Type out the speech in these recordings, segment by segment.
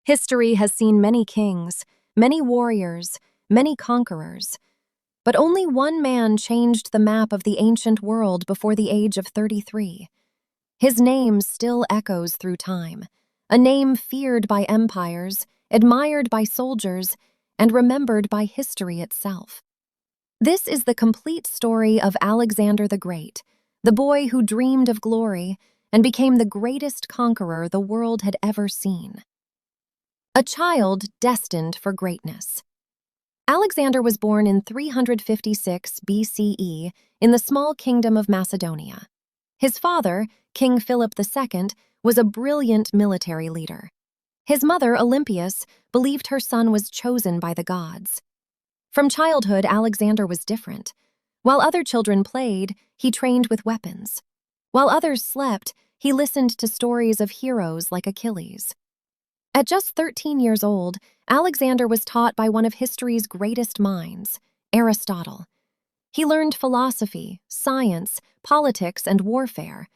History has seen many kings, many warriors, many conquerors, but only one man changed the map of the ancient world before the age of 33. His name still echoes through time, a name feared by empires, admired by soldiers, and remembered by history itself. This is the complete story of Alexander the Great, the boy who dreamed of glory and became the greatest conqueror the world had ever seen. A child destined for greatness. Alexander was born in 356 BCE in the small kingdom of Macedonia. His father, King Philip II, was a brilliant military leader. His mother, Olympias, believed her son was chosen by the gods. From childhood, Alexander was different. While other children played, he trained with weapons. While others slept, he listened to stories of heroes like Achilles. At just 13 years old, Alexander was taught by one of history's greatest minds, Aristotle. He learned philosophy, science, politics, and warfare.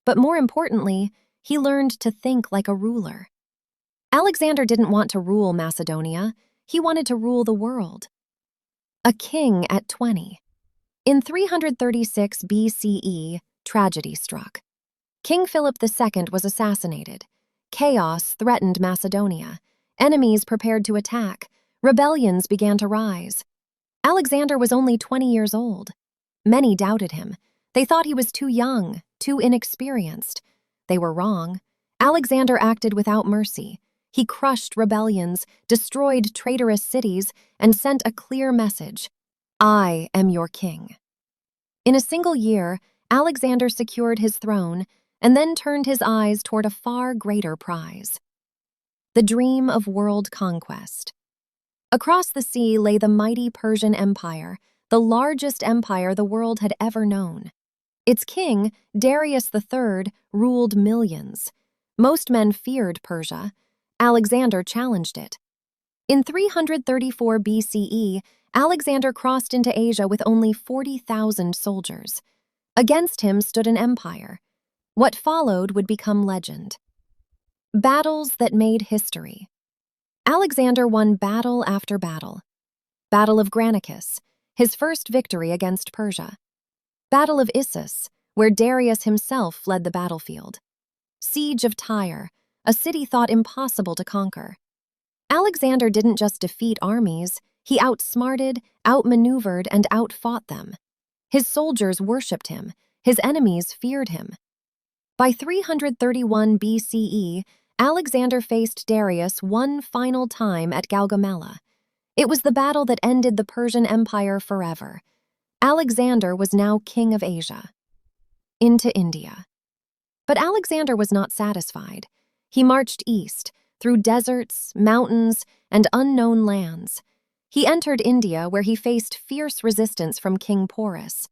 But more importantly, he learned to think like a ruler. Alexander didn't want to rule Macedonia. He wanted to rule the world. A king at 20. In 336 BCE, tragedy struck. King Philip II was assassinated. Chaos threatened Macedonia. Enemies prepared to attack. Rebellions began to rise. Alexander was only 20 years old. Many doubted him. They thought he was too young, too inexperienced. They were wrong. Alexander acted without mercy. He crushed rebellions, destroyed traitorous cities, and sent a clear message: I am your king. In a single year, Alexander secured his throne and then turned his eyes toward a far greater prize: the dream of world conquest. Across the sea lay the mighty Persian Empire, the largest empire the world had ever known. Its king, Darius III, ruled millions. Most men feared Persia. Alexander challenged it. In 334 BCE, Alexander crossed into Asia with only 40,000 soldiers. Against him stood an empire. What followed would become legend. Battles that made history. Alexander won battle after battle. Battle of Granicus, his first victory against Persia. Battle of Issus, where Darius himself fled the battlefield. Siege of Tyre, a city thought impossible to conquer. Alexander didn't just defeat armies, he outsmarted, outmaneuvered, and outfought them. His soldiers worshipped him, his enemies feared him. By 331 BCE, Alexander faced Darius one final time at Gaugamela. It was the battle that ended the Persian Empire forever. Alexander was now king of Asia. Into India. But Alexander was not satisfied. He marched east, through deserts, mountains, and unknown lands. He entered India, where he faced fierce resistance from King Porus.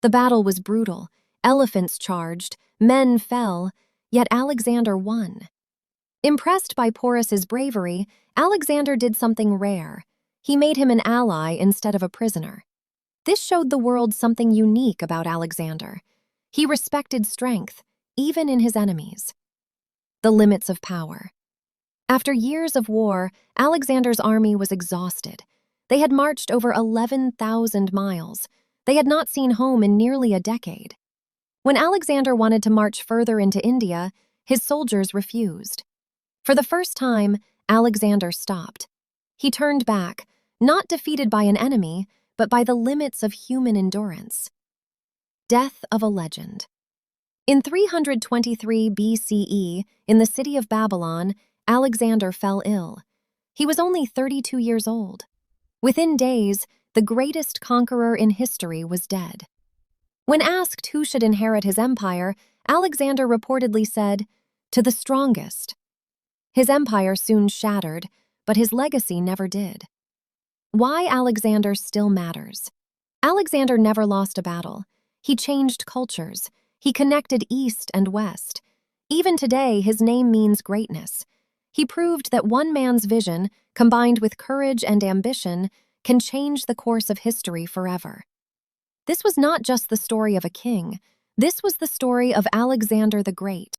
The battle was brutal. Elephants charged, men fell, yet Alexander won. Impressed by Porus's bravery, Alexander did something rare. He made him an ally instead of a prisoner. This showed the world something unique about Alexander. He respected strength, even in his enemies. The limits of power. After years of war, Alexander's army was exhausted. They had marched over 11,000 miles. They had not seen home in nearly a decade. When Alexander wanted to march further into India, his soldiers refused. For the first time, Alexander stopped. He turned back, not defeated by an enemy, but by the limits of human endurance. Death of a legend. In 323 BCE, in the city of Babylon, Alexander fell ill. He was only 32 years old. Within days, the greatest conqueror in history was dead. When asked who should inherit his empire, Alexander reportedly said, "To the strongest." His empire soon shattered, but his legacy never did. Why Alexander still matters. Alexander never lost a battle. He changed cultures. He connected East and West. Even today, his name means greatness. He proved that one man's vision, combined with courage and ambition, can change the course of history forever. This was not just the story of a king. This was the story of Alexander the Great.